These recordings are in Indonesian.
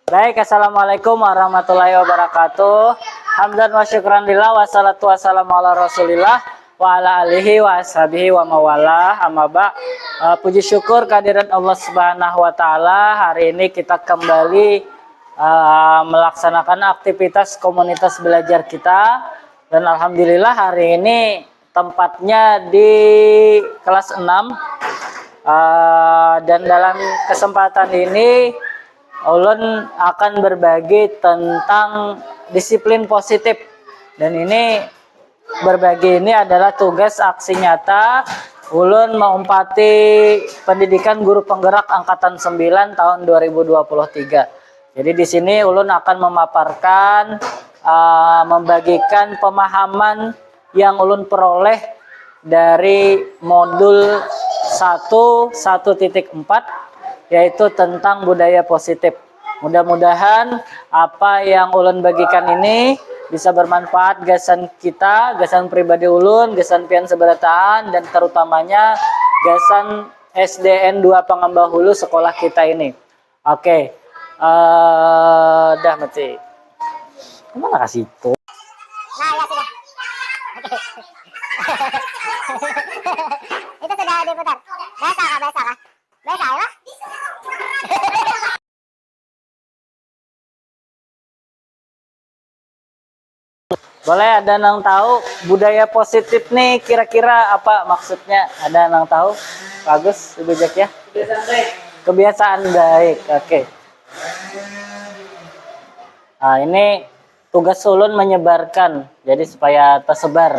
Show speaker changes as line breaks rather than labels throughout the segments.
Baik, assalamualaikum warahmatullahi wabarakatuh. Hamdan wa syukran lillah wassalatu wassalamu ala rasulillah wa ala alihi wa ashabihi wa mawala amaba. Puji syukur kehadiran Allah Subhanahu wa taala. Hari ini kita kembali melaksanakan aktivitas komunitas belajar kita, dan alhamdulillah hari ini tempatnya di kelas 6. Dan dalam kesempatan ini Ulun akan berbagi tentang disiplin positif, dan ini berbagi ini adalah tugas aksi nyata Ulun mengumpati pendidikan guru penggerak angkatan 9 tahun 2023. Jadi di sini Ulun akan memaparkan, membagikan pemahaman yang Ulun peroleh dari modul 1.1.4, yaitu tentang budaya positif. Mudah-mudahan apa yang Ulun bagikan ini bisa bermanfaat gasan kita, gasan pribadi Ulun, gasan pian seberataan, dan terutamanya gasan SDN 2 Pangambah Hulu sekolah kita ini. Oke, dah mati. Kemana kasih itu?
Nah, ya sudah. Itu sudah diputar. Biasa kah? Biasa ya?
Boleh ada yang tahu budaya positif nih kira-kira apa maksudnya? Ada yang tahu? Bagus, Ibu Jack ya. Kebiasaan baik. Oke. Nah, ini tugas Ulun menyebarkan, jadi supaya tersebar.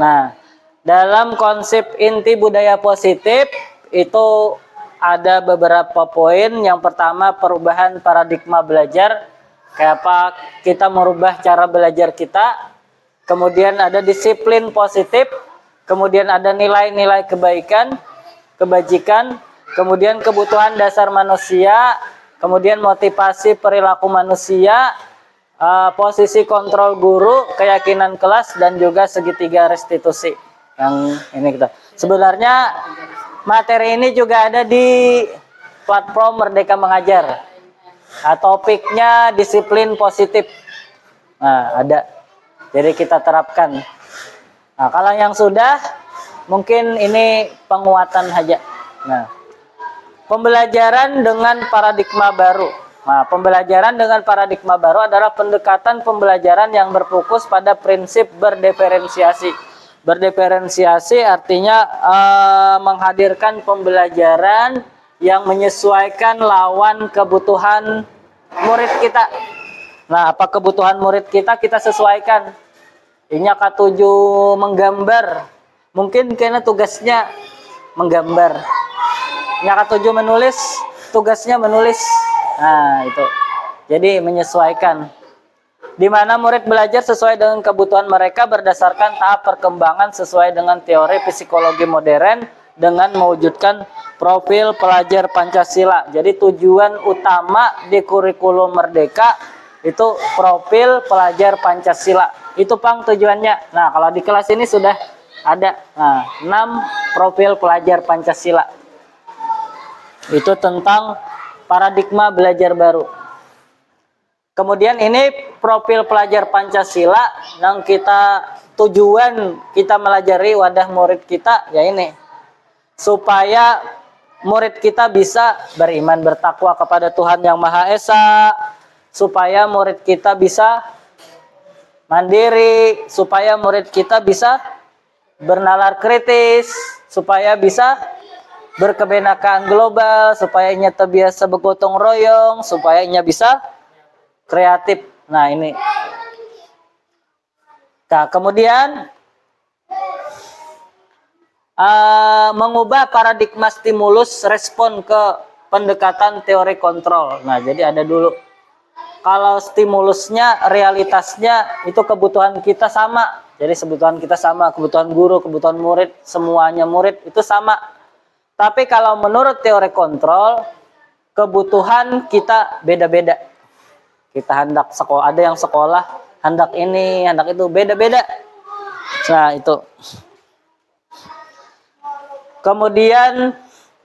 Nah, dalam konsep inti budaya positif itu ada beberapa poin. Yang pertama, perubahan paradigma belajar. Kayak apa kita merubah cara belajar kita. Kemudian ada disiplin positif. Kemudian ada nilai-nilai kebaikan, kebajikan. Kemudian kebutuhan dasar manusia. Kemudian motivasi perilaku manusia. Posisi kontrol guru, keyakinan kelas, dan juga segitiga restitusi. Yang ini kita. Sebenarnya materi ini juga ada di platform Merdeka Mengajar. Topiknya disiplin positif. Nah, ada. Jadi kita terapkan. Nah, kalau yang sudah, mungkin ini penguatan saja. Nah, pembelajaran dengan paradigma baru. Nah, pembelajaran dengan paradigma baru adalah pendekatan pembelajaran yang berfokus pada prinsip berdiferensiasi. Berdiferensiasi artinya menghadirkan pembelajaran yang menyesuaikan lawan kebutuhan murid kita. Nah, apa kebutuhan murid kita sesuaikan. Ini K7 menggambar. Mungkin karena tugasnya menggambar. Ini K7 menulis, tugasnya menulis. Nah, itu. Jadi menyesuaikan. Di mana murid belajar sesuai dengan kebutuhan mereka berdasarkan tahap perkembangan sesuai dengan teori psikologi modern dengan mewujudkan profil pelajar Pancasila. Jadi tujuan utama di kurikulum Merdeka itu profil pelajar Pancasila. Itu Pang tujuannya. Nah, kalau di kelas ini sudah ada 6 profil pelajar Pancasila. Itu tentang paradigma belajar baru. Kemudian ini profil pelajar Pancasila yang tujuan kita melajari wadah murid kita ya ini. Supaya murid kita bisa beriman bertakwa kepada Tuhan Yang Maha Esa, supaya murid kita bisa mandiri, supaya murid kita bisa bernalar kritis, supaya bisa berkebenakaan global, supaya nya terbiasa bergotong royong, supaya nya bisa kreatif. Nah, ini. Nah, kemudian mengubah paradigma stimulus respon ke pendekatan teori kontrol. Nah, jadi ada dulu. Kalau stimulusnya, realitasnya itu kebutuhan kita sama. Jadi kebutuhan kita sama, kebutuhan guru, kebutuhan murid, semuanya murid itu sama. Tapi kalau menurut teori kontrol, kebutuhan kita beda-beda. Kita hendak sekolah, ada yang sekolah, hendak ini, hendak itu, beda-beda. Nah, itu. Kemudian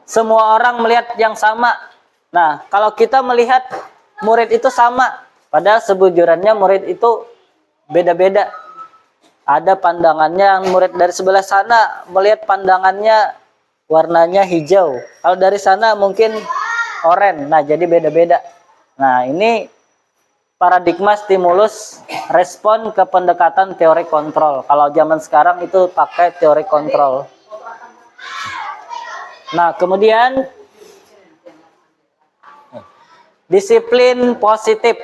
semua orang melihat yang sama. Nah, kalau kita melihat murid itu sama. Padahal sebujurnya murid itu beda-beda. Ada pandangannya yang murid dari sebelah sana melihat pandangannya warnanya hijau. Kalau dari sana mungkin oranye. Nah, jadi beda-beda. Nah, ini paradigma stimulus respon ke pendekatan teori kontrol. Kalau zaman sekarang itu pakai teori kontrol. Nah, kemudian disiplin positif.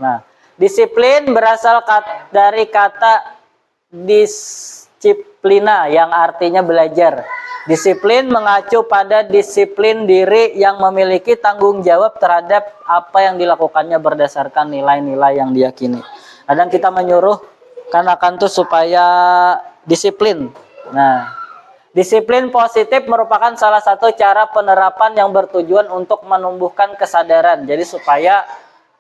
Nah, disiplin berasal dari kata disiplina yang artinya belajar. Disiplin mengacu pada disiplin diri yang memiliki tanggung jawab terhadap apa yang dilakukannya berdasarkan nilai-nilai yang diyakini. Kadang kita menyuruh kanak-kanak tuh supaya disiplin. Nah, disiplin positif merupakan salah satu cara penerapan yang bertujuan untuk menumbuhkan kesadaran. Jadi supaya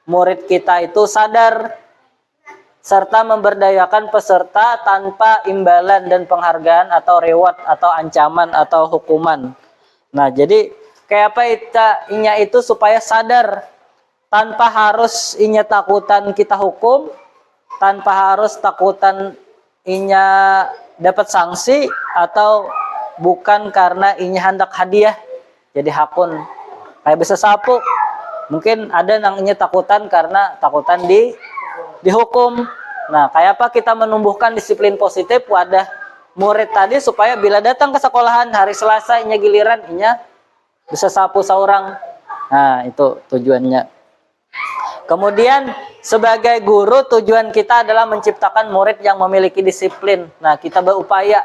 murid kita itu sadar serta memberdayakan peserta tanpa imbalan dan penghargaan atau reward atau ancaman atau hukuman. Nah, jadi kayak apa inya itu supaya sadar tanpa harus inya takutan kita hukum, tanpa harus takutan inya dapat sanksi, atau bukan karena inya hendak hadiah jadi hakun kayak bisa sapu. Mungkin ada yang inya takutan karena takutan dihukum. Nah, kayak apa kita menumbuhkan disiplin positif wadah murid tadi supaya bila datang ke sekolahan hari Selasa inya giliran inya bisa sapu seorang. Nah, itu tujuannya. Kemudian sebagai guru tujuan kita adalah menciptakan murid yang memiliki disiplin. Nah, kita berupaya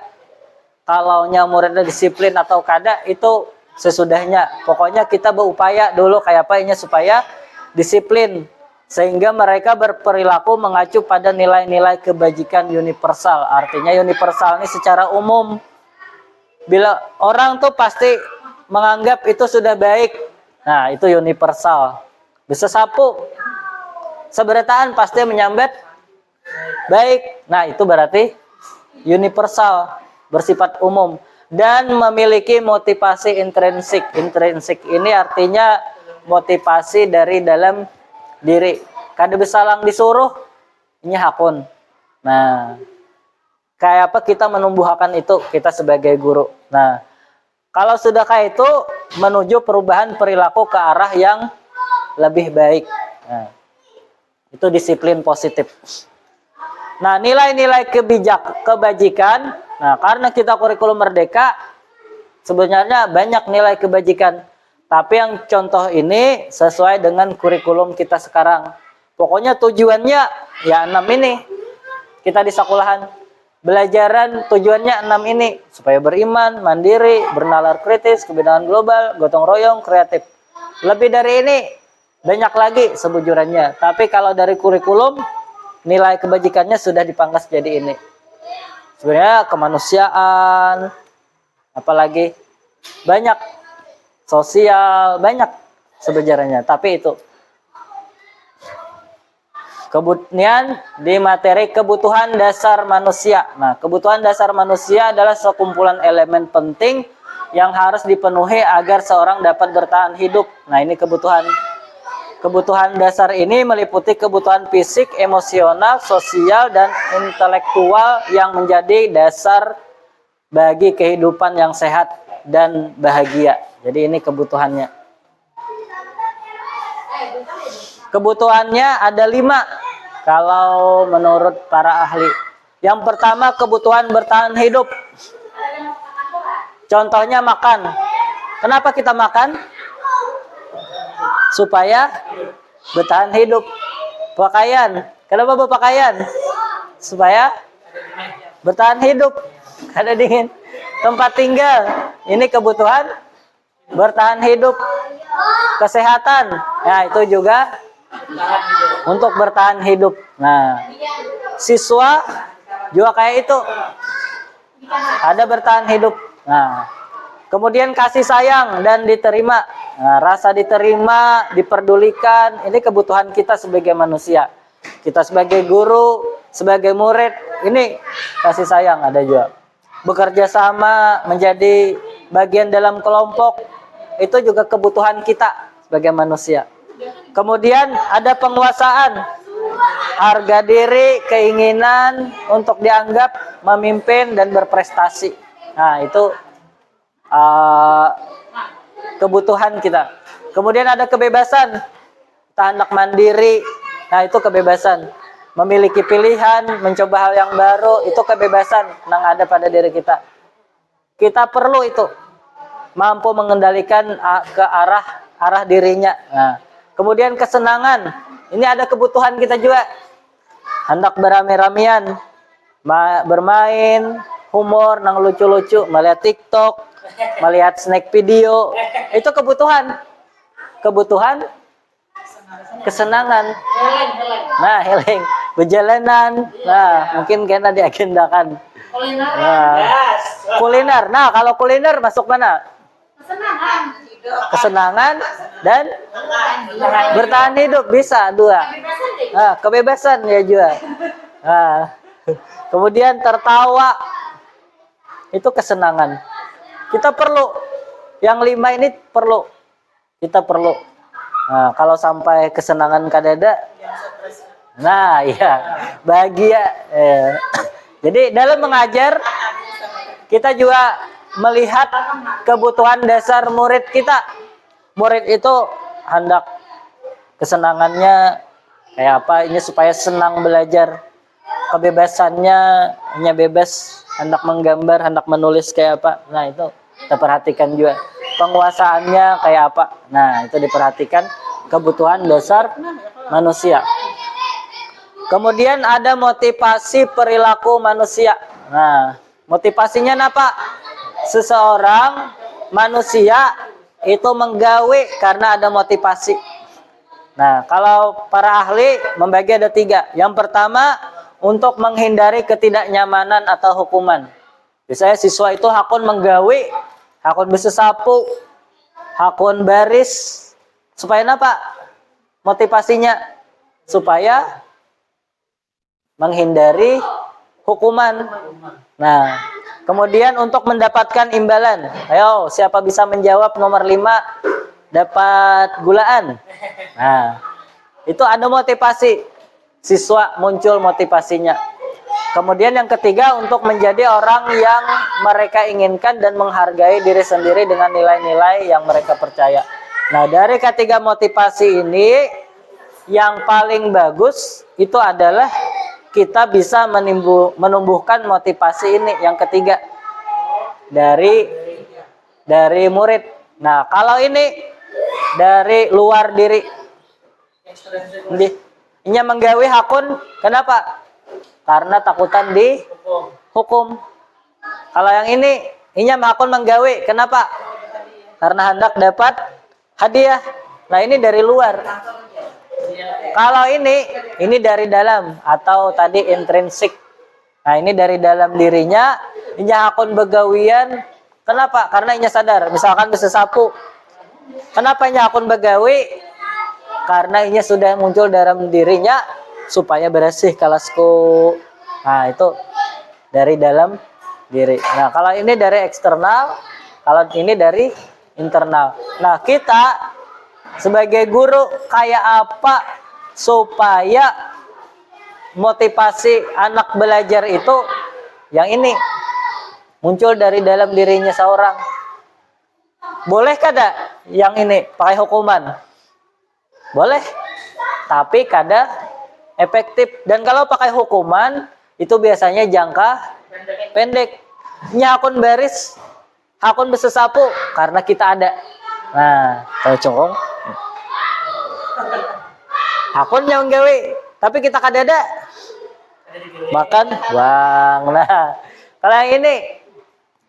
kalaunya muridnya disiplin atau kada itu sesudahnya. Pokoknya kita berupaya dulu kayak apa inya supaya disiplin. Sehingga mereka berperilaku mengacu pada nilai-nilai kebajikan universal. Artinya universal ini secara umum. Bila orang tuh pasti menganggap itu sudah baik. Nah, itu universal. Bisa sapu. Seberataan pasti menyambat baik. Nah, itu berarti universal. Bersifat umum. Dan memiliki motivasi intrinsik. Intrinsik ini artinya motivasi dari dalam diri. Kada besalang disuruh ini hakun. Nah, kayak apa kita menumbuhkan itu kita sebagai guru. Nah, kalau sudah kayak itu menuju perubahan perilaku ke arah yang lebih baik. Nah, itu disiplin positif. Nah, nilai-nilai kebajikan. Nah, karena kita kurikulum merdeka sebenarnya banyak nilai kebajikan. Tapi yang contoh ini sesuai dengan kurikulum kita sekarang. Pokoknya tujuannya ya 6 ini. Kita di sekolahan. Belajaran tujuannya 6 ini. Supaya beriman, mandiri, bernalar kritis, kebenaran global, gotong royong, kreatif. Lebih dari ini banyak lagi sebujurannya. Tapi kalau dari kurikulum, nilai kebajikannya sudah dipangkas jadi ini. Sebenarnya kemanusiaan, apalagi banyak sosial, banyak sebenarnya. Tapi itu kemudian di materi kebutuhan dasar manusia. Nah, kebutuhan dasar manusia adalah sekumpulan elemen penting yang harus dipenuhi agar seorang dapat bertahan hidup. Nah, ini kebutuhan. Kebutuhan dasar ini meliputi kebutuhan fisik, emosional, sosial, dan intelektual yang menjadi dasar bagi kehidupan yang sehat dan bahagia. Jadi ini kebutuhannya. Kebutuhannya ada 5 kalau menurut para ahli. Yang pertama kebutuhan bertahan hidup. Contohnya makan. Kenapa kita makan? Supaya bertahan hidup. Pakaian. Kenapa berpakaian? Supaya bertahan hidup. Karena dingin. Tempat tinggal. Ini kebutuhan bertahan hidup. Kesehatan. Nah, itu juga untuk bertahan hidup. Nah, siswa juga kayak itu. Ada bertahan hidup. Nah, kemudian kasih sayang dan diterima. Nah, rasa diterima, diperdulikan, ini kebutuhan kita sebagai manusia. Kita sebagai guru, sebagai murid, ini kasih sayang ada juga. Bekerja sama, menjadi bagian dalam kelompok, itu juga kebutuhan kita sebagai manusia. Kemudian ada penguasaan, harga diri, keinginan untuk dianggap memimpin dan berprestasi. Nah, itu kebutuhan kita. Kemudian ada kebebasan, kita hendak mandiri. Nah, itu kebebasan. Memiliki pilihan, mencoba hal yang baru, itu kebebasan yang ada pada diri kita. Kita perlu itu, mampu mengendalikan ke arah dirinya. Nah, kemudian kesenangan, ini ada kebutuhan kita juga. Hendak beramai-ramian, bermain, humor, nang lucu-lucu, melihat TikTok, melihat snack video, itu kebutuhan. Kebutuhan, kesenangan. Nah, healing, berjalanan. Nah, mungkin kena diagendakan. Nah, kuliner. Nah, kalau kuliner masuk mana? Kesenangan dan bertahan hidup, bisa dua. Nah, kebebasan ya juga. Nah, kemudian tertawa, itu kesenangan. Kita perlu yang 5 ini perlu. Kita perlu. Nah, kalau sampai kesenangan kadada, nah iya, bahagia. Jadi dalam mengajar kita juga melihat kebutuhan dasar murid kita. Murid itu hendak kesenangannya kayak apa? Ini supaya senang belajar. Kebebasannya hanya bebas, hendak menggambar, hendak menulis kayak apa. Nah, itu kita perhatikan juga. Penguasaannya kayak apa. Nah, itu diperhatikan kebutuhan dasar manusia. Kemudian ada motivasi perilaku manusia. Nah, motivasinya apa? Seseorang manusia itu menggawe karena ada motivasi. Nah, kalau para ahli membagi ada 3. Yang pertama, untuk menghindari ketidaknyamanan atau hukuman. Biasanya siswa itu hakun menggawe, hakun bersesapu, hakun baris. Supaya apa? Motivasinya supaya menghindari hukuman. Nah, kemudian untuk mendapatkan imbalan. Ayo, siapa bisa menjawab nomor 5 dapat gulaan. Nah, itu ada motivasi. Siswa muncul motivasinya. Kemudian yang ketiga, untuk menjadi orang yang mereka inginkan dan menghargai diri sendiri dengan nilai-nilai yang mereka percaya. Nah, dari ketiga motivasi ini, yang paling bagus itu adalah kita bisa menumbuhkan motivasi ini, yang ketiga, dari murid. Nah, kalau ini dari luar diri, ini menggawe hakun, kenapa? Karena takutan dihukum. Kalau yang ini hakun menggawe, kenapa? Karena hendak dapat hadiah. Nah, ini dari luar. Kalau ini dari dalam atau tadi intrinsik. Nah, ini dari dalam dirinya, ini hakun begawian. Kenapa? Karena ini sadar. Misalkan bisa sapu. Kenapa ini hakun begawi? Karena ini sudah muncul dalam dirinya supaya bersih kalasku. Nah, itu dari dalam diri. Nah, kalau ini dari eksternal, kalau ini dari internal. Nah, kita sebagai guru kayak apa supaya motivasi anak belajar itu yang ini muncul dari dalam dirinya seorang? Boleh kada yang ini pakai hukuman? Boleh, tapi kada efektif. Dan kalau pakai hukuman, itu biasanya jangka pendek. Ini hakun baris, hakun bersesapu, karena kita ada. Nah, kalau congkong, hakun yang gawe, tapi kita kada ada. Makan uang. Nah, kalau yang ini,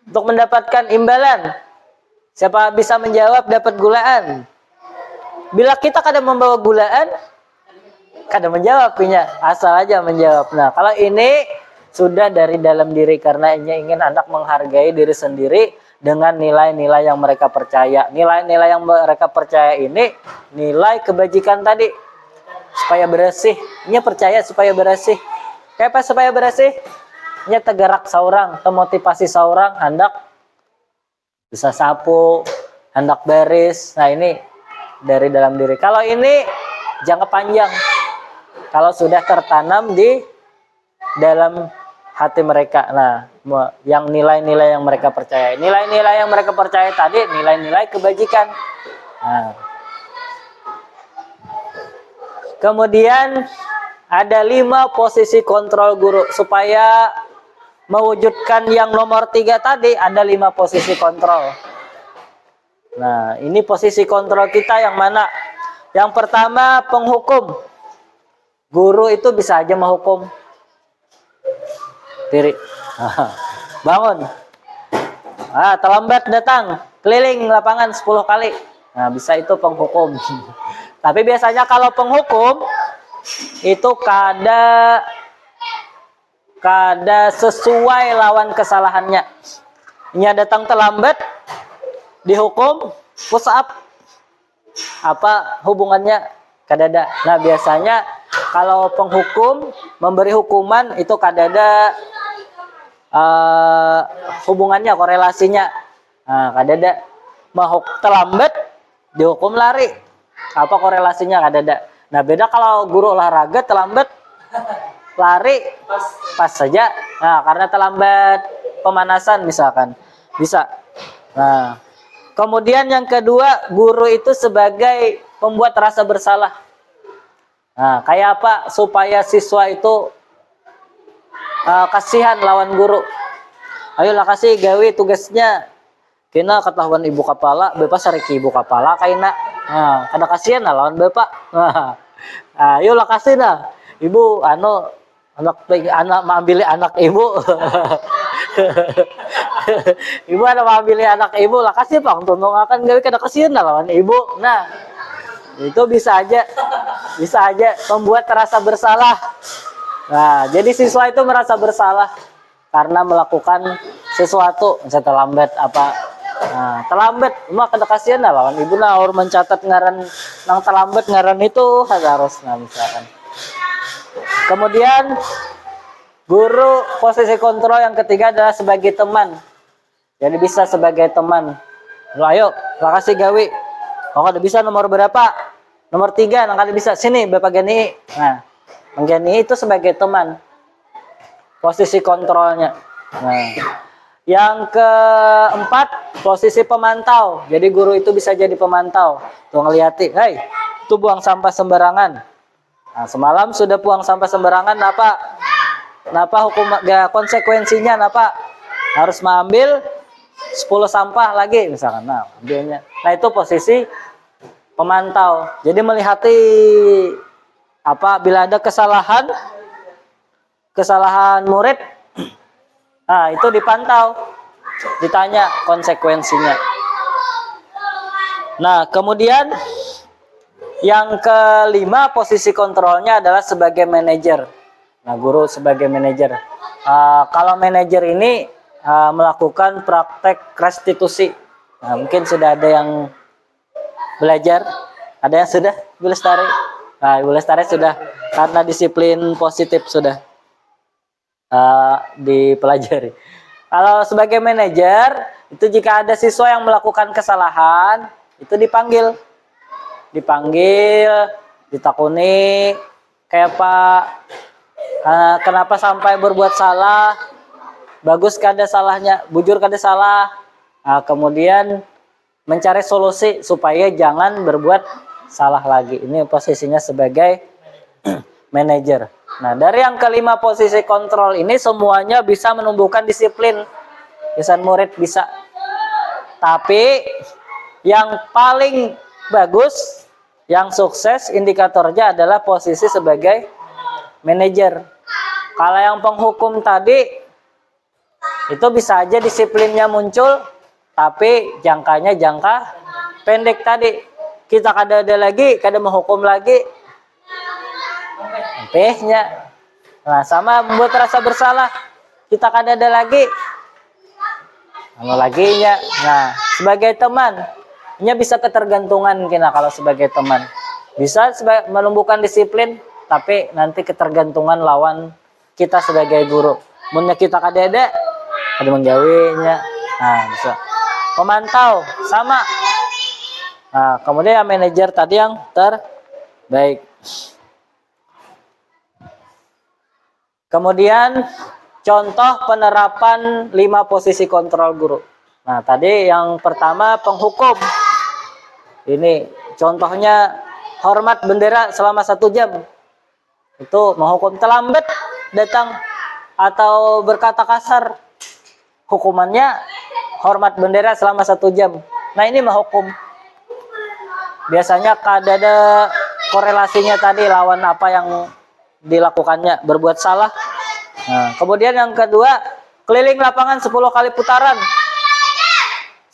untuk mendapatkan imbalan, siapa bisa menjawab dapat gulaan. Bila kita kadang membawa gulaan, kadang menjawabnya, asal aja menjawab. Nah, kalau ini sudah dari dalam diri karena ingin anak menghargai diri sendiri dengan nilai-nilai yang mereka percaya. Nilai-nilai yang mereka percaya ini nilai kebajikan tadi, supaya bersih. Ini percaya supaya bersih. Kayak apa supaya bersih? Ini tegerak seorang, termotivasi seorang hendak bisa sapu, hendak baris. Nah, ini dari dalam diri. Kalau ini jangka panjang. Kalau sudah tertanam di dalam hati mereka. Nah, yang nilai-nilai yang mereka percaya. Nilai-nilai yang mereka percaya tadi, nilai-nilai kebajikan. Nah. Kemudian ada 5 posisi kontrol guru. Supaya mewujudkan yang nomor 3 tadi, ada 5 posisi kontrol. Nah, ini posisi kontrol kita yang mana? Yang pertama, penghukum. Guru itu bisa aja menghukum. Diri. Bangun. Terlambat datang. Keliling lapangan 10 kali. Nah, bisa itu penghukum. Tapi biasanya kalau penghukum itu kada sesuai lawan kesalahannya. Ini datang terlambat, dihukum, push up. Apa hubungannya? Kadada. Nah, biasanya kalau penghukum memberi hukuman itu kadada hubungannya, korelasinya. Nah, kadada terlambat dihukum lari. Apa korelasinya? Kadada. Nah, beda kalau guru olahraga terlambat lari pas saja. Nah, karena terlambat pemanasan misalkan. Bisa. Nah, kemudian yang kedua, guru itu sebagai pembuat rasa bersalah. Nah, kayak apa supaya siswa itu kasihan lawan guru? Ayolah kasih gawe tugasnya. Kena ketahuan ibu kepala, bapak sariki ibu kepala kaina. Nah, kada kasihan lah lawan bapak. Nah, ayolah kasih nah. Ibu anak mengambil anak ibu. Ibu ada mengambil anak ibu lah, kasih pang tuntung akan gawe kada kasihan lah lawan ibu. Nah, itu bisa aja membuat terasa bersalah. Nah, jadi siswa itu merasa bersalah karena melakukan sesuatu, misalnya terlambat apa. Nah, terlambat, mah kada kasihan lah lawan ibu. Nah, orang mencatat ngaran nang terlambat ngaran itu harus, nah misalkan. Kemudian guru posisi kontrol yang ketiga adalah sebagai teman. Jadi bisa sebagai teman. Ayo, makasih gawe. Oh, kada bisa nomor berapa? Nomor 3, nang kada bisa. Sini, Bapak Gani. Nah, Gani itu sebagai teman. Posisi kontrolnya. Nah, yang keempat, posisi pemantau. Jadi guru itu bisa jadi pemantau. Tuh ngeliati, "Hei, itu buang sampah sembarangan." Nah, semalam sudah buang sampah sembarangan, napa hukum konsekuensinya napa? Harus mengambil 10 sampah lagi misalkan. Nah, ambilnya. Nah, itu posisi pemantau. Jadi melihati bila ada kesalahan murid, nah itu dipantau, ditanya konsekuensinya. Nah, kemudian yang kelima posisi kontrolnya adalah sebagai manajer. Nah, guru sebagai manajer. Kalau manajer ini melakukan praktek restitusi. Nah, mungkin sudah ada yang belajar, ada yang sudah Ibu Lestari. Nah, Ibu Lestari sudah, karena disiplin positif sudah dipelajari. Kalau sebagai manajer itu jika ada siswa yang melakukan kesalahan itu dipanggil, ditakuni, kayak Pak, kenapa sampai berbuat salah, bagus kada salahnya, bujur kada salah. Nah, kemudian mencari solusi supaya jangan berbuat salah lagi. Ini posisinya sebagai manajer. Nah, dari yang kelima posisi kontrol ini semuanya bisa menumbuhkan disiplin. Lisan murid bisa. Tapi yang paling bagus, yang sukses indikatornya adalah posisi sebagai manajer. Kalau yang penghukum tadi itu bisa aja disiplinnya muncul, tapi jangkanya jangka pendek tadi. Kita kada ada lagi, kada menghukum lagi. Nya. Nah, sama membuat rasa bersalah. Kita kada ada lagi. Lagi nya. Nah, sebagai teman, nya bisa ketergantungan kena kalau sebagai teman. Bisa menumbuhkan disiplin, tapi nanti ketergantungan lawan kita sebagai guru. Munnya kita kada ada menggawenya. Nah, bisa. Pemantau sama. Nah, kemudian manajer tadi yang Baik. Kemudian contoh penerapan 5 posisi kontrol guru. Nah, tadi yang pertama penghukum. Ini contohnya hormat bendera selama 1 jam. Itu menghukum. Terlambat datang atau berkata kasar, hukumannya hormat bendera selama 1 jam. Nah, ini menghukum. Biasanya ada korelasinya tadi lawan apa yang dilakukannya, berbuat salah. Nah, kemudian yang kedua, keliling lapangan 10 kali putaran.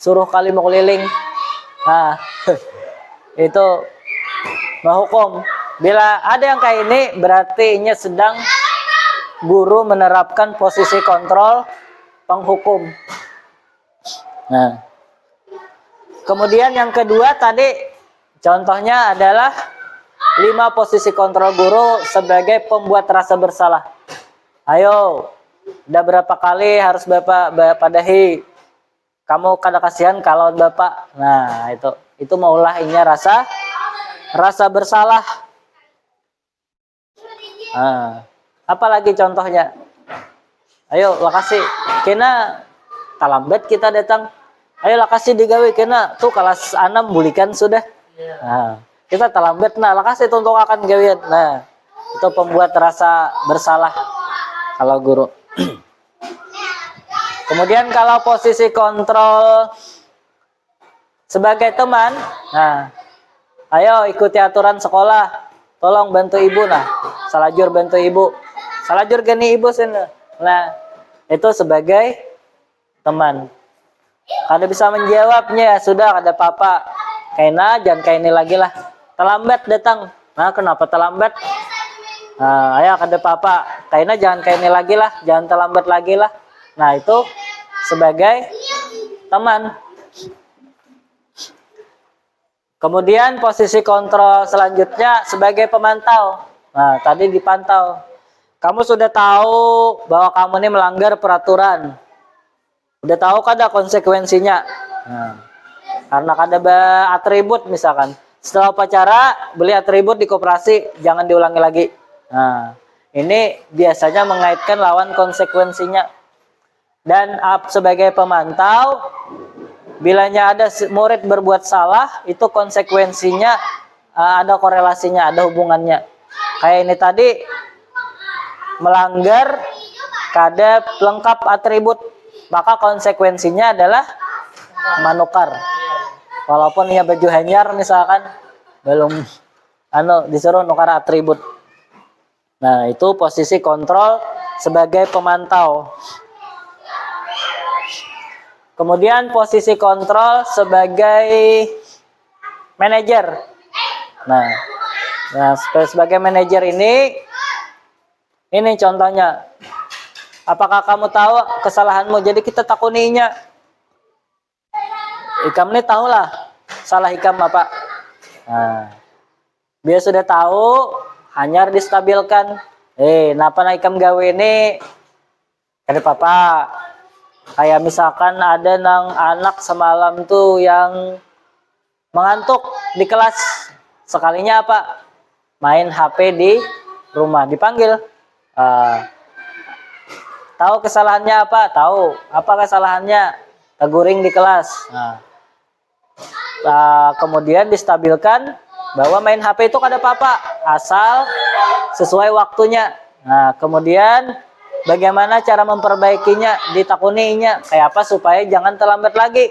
Suruh kali mau keliling. Nah, itu menghukum. Bila ada yang kayak ini, berarti ini sedang guru menerapkan posisi kontrol penghukum. Nah, kemudian yang kedua tadi contohnya adalah 5 posisi kontrol guru sebagai pembuat rasa bersalah. Ayo, udah berapa kali harus Bapak padahi? Kamu kada kasihan kalau Bapak. Nah, itu maulah ini rasa bersalah. Nah, apalagi contohnya? Ayo, lakasih. Kena talambat kita datang. Ayo lakasih digawe kena tuh kelas 6 bulikan sudah. Nah, kita terlambat, nah lakasih untuk akan gawian. Nah, itu pembuat rasa bersalah kalau guru. Kemudian kalau posisi kontrol sebagai teman, nah, ayo ikuti aturan sekolah, tolong bantu ibu, nah, salajur bantu ibu, salajur gini ibu sana. Nah, itu sebagai teman. Kada bisa menjawabnya, ya sudah ada papa. Kaina jangan kayak ini lagi lah. Terlambat datang. Nah, kenapa terlambat? Nah, ayo kada papa. Kaina jangan kayak ini lagi lah, jangan terlambat lagi lah. Nah, itu sebagai teman. Kemudian posisi kontrol selanjutnya sebagai pemantau. Nah, tadi dipantau. Kamu sudah tahu bahwa kamu ini melanggar peraturan. Udah tahu kada konsekuensinya. Nah, karena kada atribut misalkan. Setelah upacara beli atribut di koperasi, jangan diulangi lagi. Nah, ini biasanya mengaitkan lawan konsekuensinya. Dan sebagai pemantau, bilanya ada murid berbuat salah, itu konsekuensinya ada korelasinya, ada hubungannya. Kayak ini tadi melanggar kada lengkap atribut, maka konsekuensinya adalah manukar. Walaupun ia baju hanyar misalkan belum disuruh nukar atribut. Nah, itu posisi kontrol sebagai pemantau. Kemudian posisi kontrol sebagai manajer. Nah, sebagai manajer ini contohnya. Apakah kamu tahu kesalahanmu? Jadi kita takuninya. Ikam ini tahulah salah ikam apa. Nah, biar sudah tahu, hanyar distabilkan. Napa na ikam gawe ini? Kada papa. Kayak misalkan ada nang anak semalam tuh yang mengantuk di kelas. Sekalinya apa? Main HP di rumah. Dipanggil. Tahu kesalahannya apa? Tahu. Apa kesalahannya? Teguring di kelas. Kemudian distabilkan bahwa main HP itu kada apa-apa. Asal sesuai waktunya. Nah, kemudian bagaimana cara memperbaikinya, ditakuninya kayak apa supaya jangan terlambat lagi.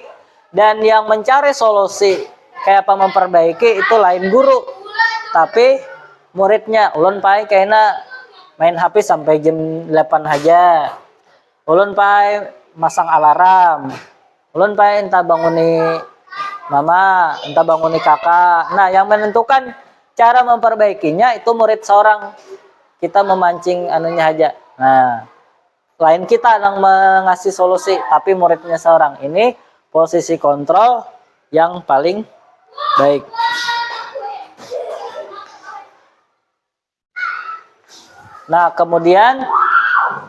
Dan yang mencari solusi kayak apa memperbaiki itu lain guru, tapi muridnya. Ulun pai kayaknya main HP sampai jam 8 aja. Ulun pai masang alarm. Ulun pai entah banguni mama, entah banguni kakak. Nah, yang menentukan cara memperbaikinya itu murid seorang. Kita memancing anunya aja. Nah, lain kita yang mengasih solusi, tapi muridnya seorang. Ini posisi kontrol yang paling baik. Nah, kemudian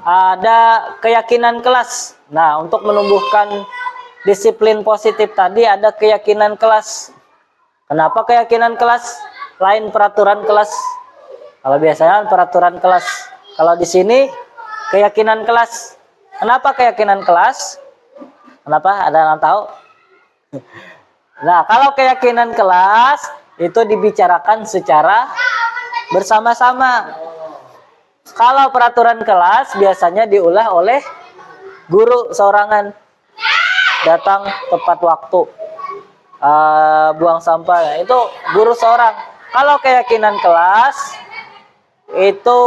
ada keyakinan kelas. Nah, untuk menumbuhkan disiplin positif tadi ada keyakinan kelas. Kenapa keyakinan kelas? lain peraturan kelas. Kalau biasanya peraturan kelas. Kalau di sini keyakinan kelas. Kenapa keyakinan kelas? Kenapa? Ada yang tahu? Nah, kalau keyakinan kelas itu dibicarakan secara bersama-sama. Kalau peraturan kelas biasanya diulah oleh guru seorangan, datang tepat waktu, buang sampah, itu guru seorang. Kalau keyakinan kelas itu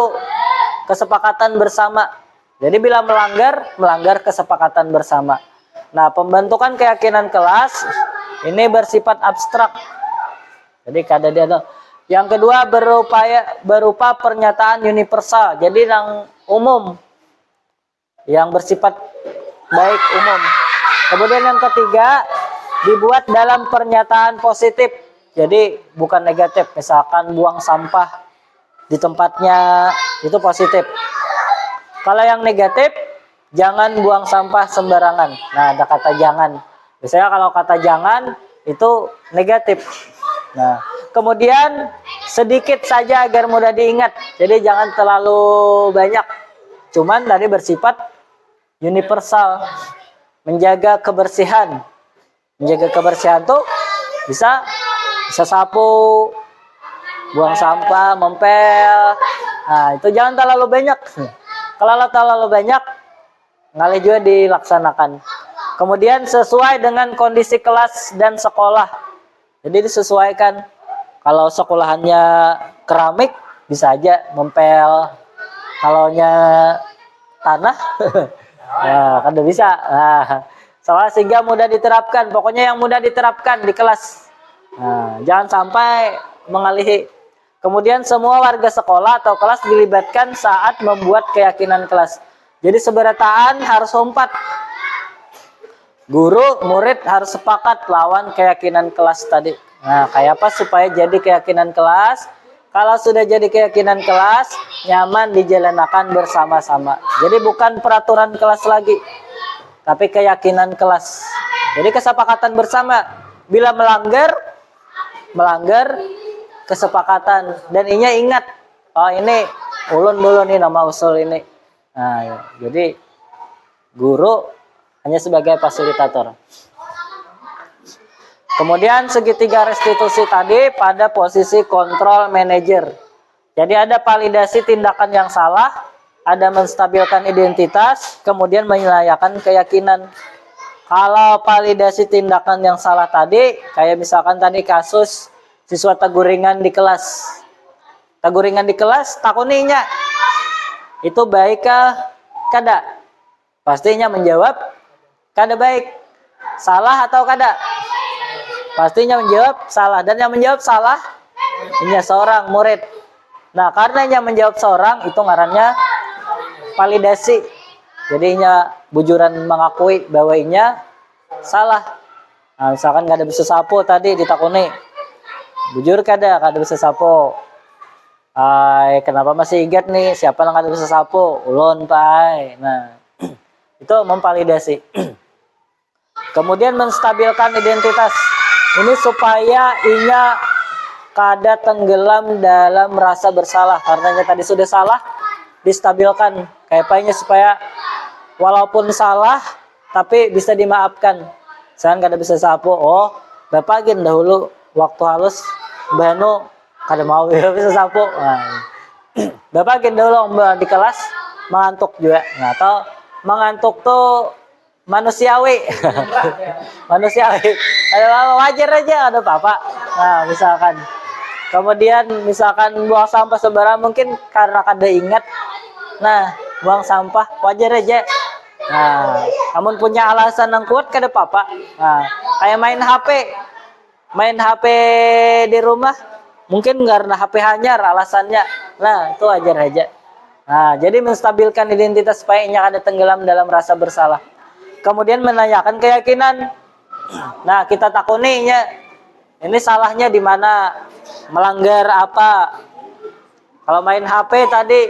kesepakatan bersama. Jadi bila melanggar kesepakatan bersama. Nah, pembentukan keyakinan kelas ini bersifat abstrak. Jadi kada dia ada. Yang kedua berupa pernyataan universal. Jadi yang umum, yang bersifat baik umum. Kemudian yang ketiga dibuat dalam pernyataan positif. Jadi bukan negatif. Misalkan buang sampah di tempatnya itu positif. Kalau yang negatif, jangan buang sampah sembarangan. Nah, ada kata jangan. Biasanya kalau kata jangan itu negatif. Nah, kemudian sedikit saja agar mudah diingat. Jadi jangan terlalu banyak. Cuman tadi bersifat universal. Menjaga kebersihan. Menjaga kebersihan tuh bisa sapu, buang sampah, mempel. Nah, itu jangan terlalu banyak. Kalau terlalu banyak, ngalih juga dilaksanakan. Kemudian sesuai dengan kondisi kelas dan sekolah. Jadi disesuaikan. Kalau sekolahannya keramik, bisa aja mempel. Kalaunya tanah, ya kan udah bisa. Nah, soalnya sehingga mudah diterapkan. Pokoknya yang mudah diterapkan di kelas. Nah, jangan sampai mengalihi. Kemudian semua warga sekolah atau kelas dilibatkan saat membuat keyakinan kelas. Jadi seberataan harus kompak. Guru, murid harus sepakat lawan keyakinan kelas tadi. Nah, kayak apa supaya jadi keyakinan kelas? Kalau sudah jadi keyakinan kelas, nyaman dijalankan bersama-sama. Jadi bukan peraturan kelas lagi, tapi keyakinan kelas. Jadi kesepakatan bersama. Bila melanggar kesepakatan, dan inya ingat, oh ini ulun dulu nih nama usul ini. Nah, ya. Jadi guru hanya sebagai fasilitator. Kemudian segitiga restitusi tadi pada posisi kontrol manajer. Jadi ada validasi tindakan yang salah, ada menstabilkan identitas, kemudian menyelayakan keyakinan. Kalau validasi tindakan yang salah tadi, kayak misalkan tadi kasus siswa teguringan di kelas. Teguringan di kelas, takuninya itu baik kah? Kada? Pastinya menjawab kada baik. Salah atau kada? Pastinya menjawab salah. Dan yang menjawab salah, ini seorang murid. Nah, karena yang menjawab seorang, itu ngarannya validasi. Jadi inya bujuran mengakui bahwa inya salah. Nah, misalkan kada bisa sapu tadi ditakuni. Bujur kada bisa sapu. Ay, kenapa masih ingat nih siapa yang kada bisa sapu? Ulun pai. Nah, itu memvalidasi. Kemudian menstabilkan identitas. Ini supaya inya kada tenggelam dalam rasa bersalah. Karena tadi sudah salah, distabilkan. Kayak painnya supaya walaupun salah, tapi bisa dimaafkan. Saya kada bisa sapu. Oh, bapagin dahulu waktu halus banu kada mau bisa sapu. Nah, bapagin dahulu di kelas mengantuk juga. Nah, atau mengantuk tuh manusiawi. Manusiawi. Ada wajar aja, ada apa-apa. Nah, misalkan. Kemudian misalkan buang sampah sembarangan mungkin karena kada ingat. Nah, buang sampah wajar aja. Nah, namun punya alasan yang kuat kada apa-apa. Nah, kayak main HP. Main HP di rumah mungkin karena HP hanyar alasannya. Nah, itu wajar aja. Nah, jadi menstabilkan identitas supaya inya kada tenggelam dalam rasa bersalah. Kemudian menanyakan keyakinan. Nah, kita takuninya ini salahnya di mana? Melanggar apa? Kalau main HP tadi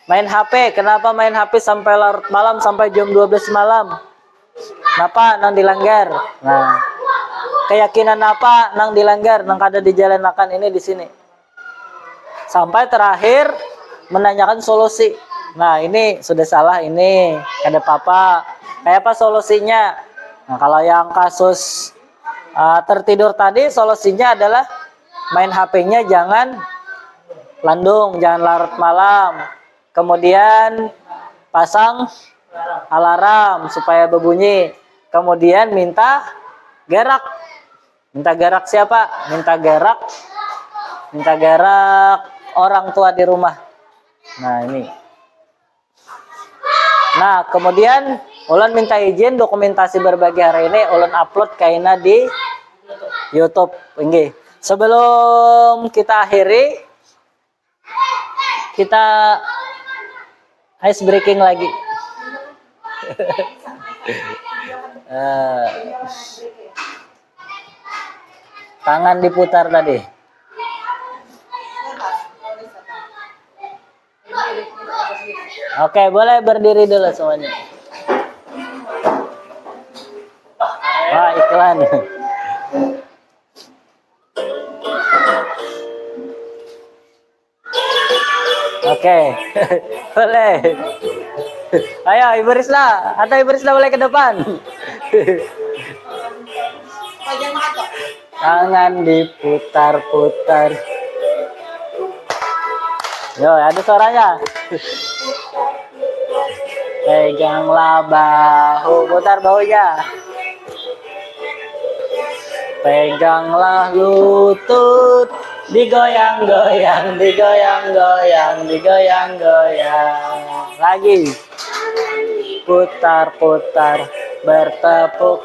main HP, kenapa main HP sampai larut malam sampai jam 12 malam? Kenapa nang dilanggar? Nah, keyakinan apa nang dilanggar nang kada dijalankan ini di sini. Sampai terakhir menanyakan solusi. Nah, ini sudah salah ini, kada apa-apa. Kayak apa solusinya? Nah, kalau yang kasus tertidur tadi solusinya adalah main HP-nya jangan landung, jangan larut malam. Kemudian pasang alarm supaya berbunyi. Kemudian minta gerak. Minta gerak siapa? Minta gerak orang tua di rumah. Nah, ini. Nah, kemudian ulun minta izin dokumentasi berbagi hari ini ulun upload kaina di YouTube. Nggih. Sebelum kita akhiri, kita ice breaking lagi. Tangan diputar tadi. Oke, boleh berdiri dulu semuanya. Wah, iklan. Oke, boleh. Ayo, Ibu Risla. Atau Ibu Risla boleh ke depan. Tangan diputar-putar. Yo, ada suaranya. Peganglah bahu, putar bahunya. Peganglah lutut, digoyang-goyang, digoyang-goyang, digoyang-goyang. Lagi. Putar-putar, bertepuk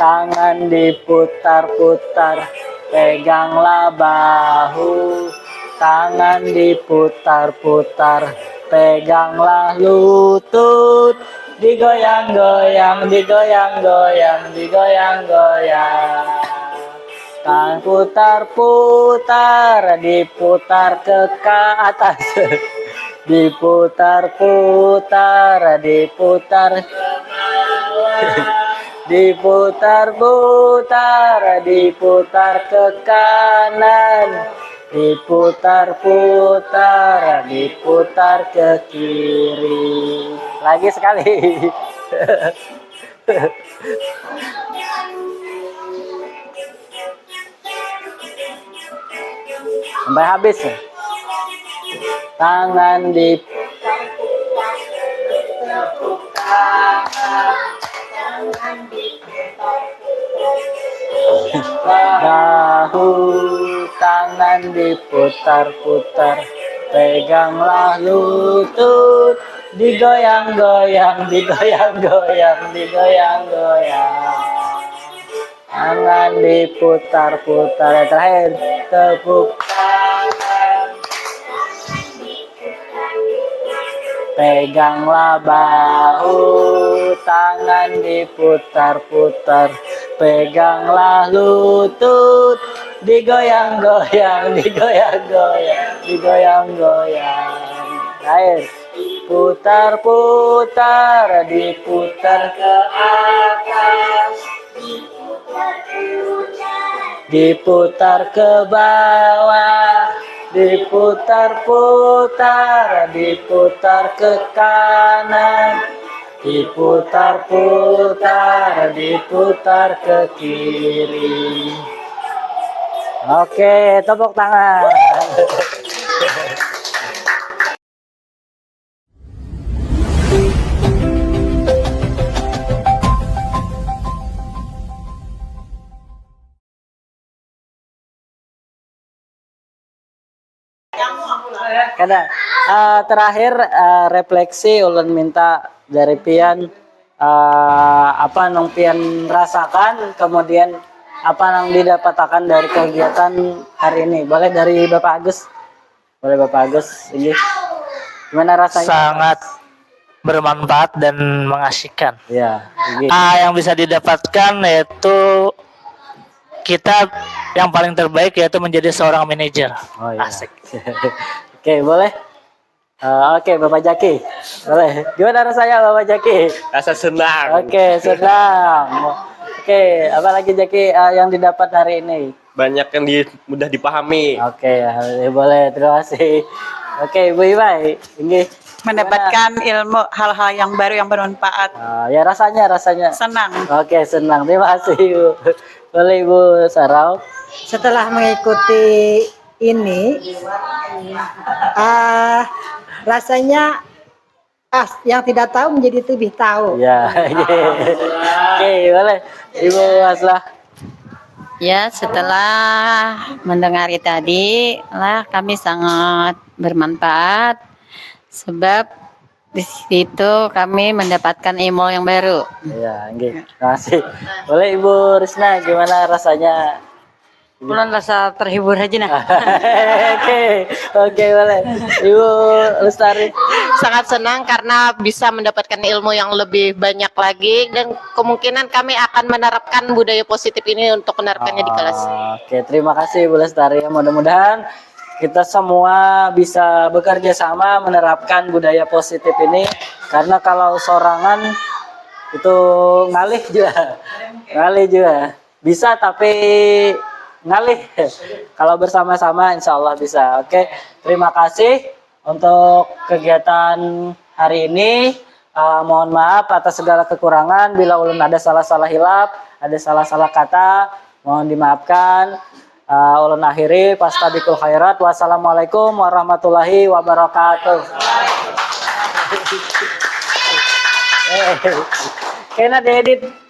tangan diputar-putar, peganglah bahu, tangan diputar-putar, peganglah lutut, digoyang-goyang, digoyang-goyang, digoyang-goyang. Tangan putar-putar, diputar ke atas. Diputar-putar, diputar diputar-putar, diputar ke kanan, diputar-putar, diputar ke kiri. Lagi sekali. Sampai habis. Tangan bahu, tangan diputar-putar, peganglah lutut, digoyang-goyang, digoyang-goyang, digoyang-goyang. Tangan diputar-putar, terakhir tepuk tangan. Peganglah bahu, tangan diputar-putar, peganglah lutut, digoyang-goyang, digoyang-goyang, digoyang-goyang. Air putar-putar, diputar ke atas, diputar ke bawah, diputar-putar, diputar ke kanan, diputar-putar, diputar ke kiri. Oke, tepuk tangan. Kada terakhir refleksi ulun minta dari pian apa nang pian rasakan, kemudian apa nang didapatkan dari kegiatan hari ini. Boleh dari Bapak Agus. Boleh Bapak Agus. Ini gimana rasanya?
Sangat bermanfaat dan mengasihkan.
Ya, ini.
Yang bisa didapatkan yaitu kita yang paling terbaik yaitu menjadi seorang manajer.
Oh, iya.
Asik.
Oke, boleh. Oke, Bapak Jaki. Boleh. Gimana rasanya Bapak Jaki?
Rasa senang.
Oke, senang. Oke, apalagi Jaki yang didapat hari ini?
Banyak yang mudah dipahami.
Oke, ya, boleh. Terima kasih. Oke, Ibu Iwai, ini
Mendapatkan ilmu hal-hal yang baru yang bermanfaat.
ya rasanya
Senang.
Oke, senang. Terima kasih, Ibu. Boleh Ibu Sarau.
Setelah mengikuti ini, rasanya yang tidak tahu menjadi lebih tahu.
Ya, oke, boleh. Ibu Aslah.
Ya, setelah mendengar tadi lah kami sangat bermanfaat sebab di situ kami mendapatkan ilmu yang baru.
Ya, oke. Terima kasih. Boleh Ibu Risna, gimana rasanya?
Bulan rasa terhibur aja nah.
Oke, boleh. Ibu Lestari.
Sangat senang karena bisa mendapatkan ilmu yang lebih banyak lagi dan kemungkinan kami akan menerapkan budaya positif ini untuk menerapkannya di kelas.
Oke, terima kasih Bu Lestari. Mudah-mudahan kita semua bisa bekerja sama menerapkan budaya positif ini, karena kalau sorangan itu ngalih juga. Bisa tapi ngalih. Kalau bersama-sama insya Allah bisa. Oke, terima kasih untuk kegiatan hari ini. Mohon maaf atas segala kekurangan, bila ulun ada salah-salah hilap, ada salah-salah kata, mohon dimaafkan. Ulun akhiri, fastabiqul khairat. Wassalamualaikum warahmatullahi wabarakatuh. Kena diedit.